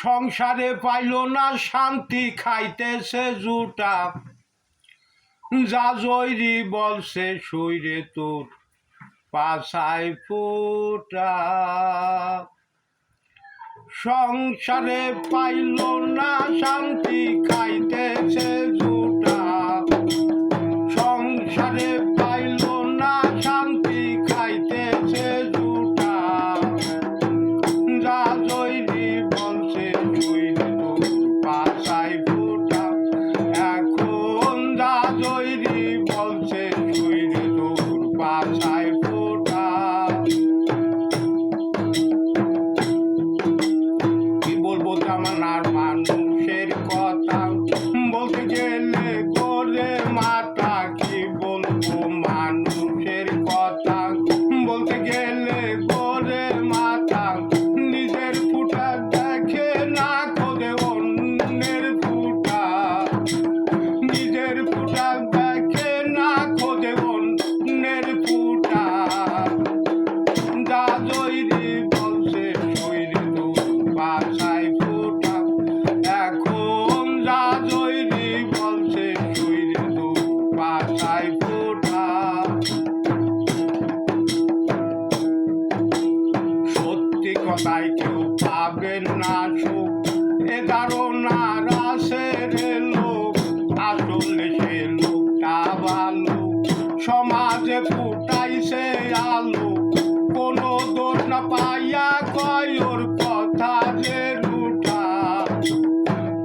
সংসারে পাইল না শান্তি, খাইতেছে জুটা। যা জয়রি বলছে সইরে তোর পাছায় ফোঁটা। সংসারে পাইল না শান্তি, খাইতেছে জুটা। সংসারে পাইল না শান্তি, খাইতেছে জুটা। যা জয়রি বলছে সইরে তোর পাছায় ফোঁটা। এখন যা জয়রি বলছে সইরে তোর পাছায় ফোঁটা। কি বলবো জামানার মানুষের কথা, বলতে গেলে গোরে মাথা। কি বলবো মানুষের কথা, বলতে গেলে গোরে মাথা। নিজের ফুটা দেখে না খোঁজে অন্যের ফুটা। নিজের ফুটা দেখে না খোঁজে অন্যের ফুটা। যা জয়রি বলছে সইরে তোর পাছায় ফোঁটা। এখন যা জয়রি বলছে সইরে তোর পাছায় ফোঁটা। সত্যি কথায় কেউ পাবেন না সুখ, এ ধারণার আছে রে লোক। আসলে সে লোকটা ভালো, সমাজে ফুটাইছে আলো। কোনো দোষ না পাইয়া কয় ওর কথা যে রুটা।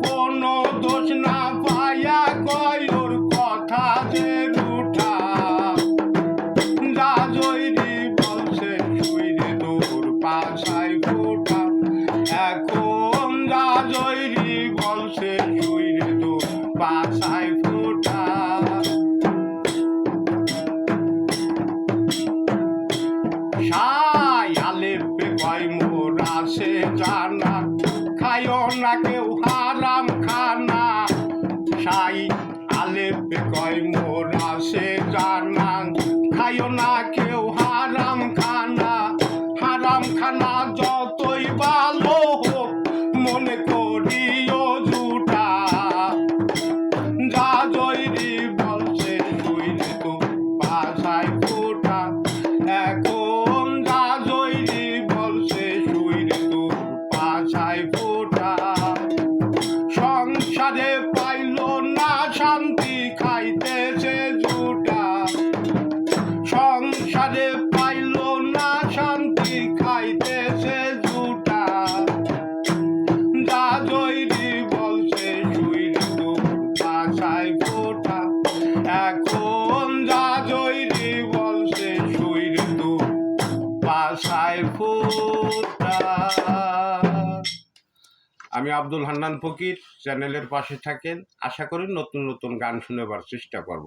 কোনো দোষ না পাইয়া কয় ওর কথা যে রুটা। যা জয়রি বলছে সইরে তোর পাছায় ফোঁটা। এখন যা জয়রি বলছে সইরে তোর পাছায় ফোঁটা। সাই আলেপে কয় মোর আছে জানা, খাইও না কেউ হারাম খানা। সাই আলেপে কয় মোর আছে জানা, খাইও না কেউ হারাম খানা। হারাম খানা যতই ভালো হোক, মনে করিও জুটা। যা জয়রি বলছে সইরে তোর পাছায় ফোঁটা। এখন যা জয়রি বলছে সইরে তোর পাছায় ফোঁটা। সংসারে পাইল না শান্তি, খাইতেছে জুটা। সংসারে পাইল না শান্তি, খাইতেছে জুটা। যা জয়রি বলছে সইরে তোর পাছায় ফোঁটা। এখন যা জয়রি বলছে সইরে তোর পাছায় ফোঁটা। আমি আব্দুল হান্নান ফকির। চ্যানেলের পাশে থাকেন, আশা করি নতুন নতুন গান শুনবার চেষ্টা করব।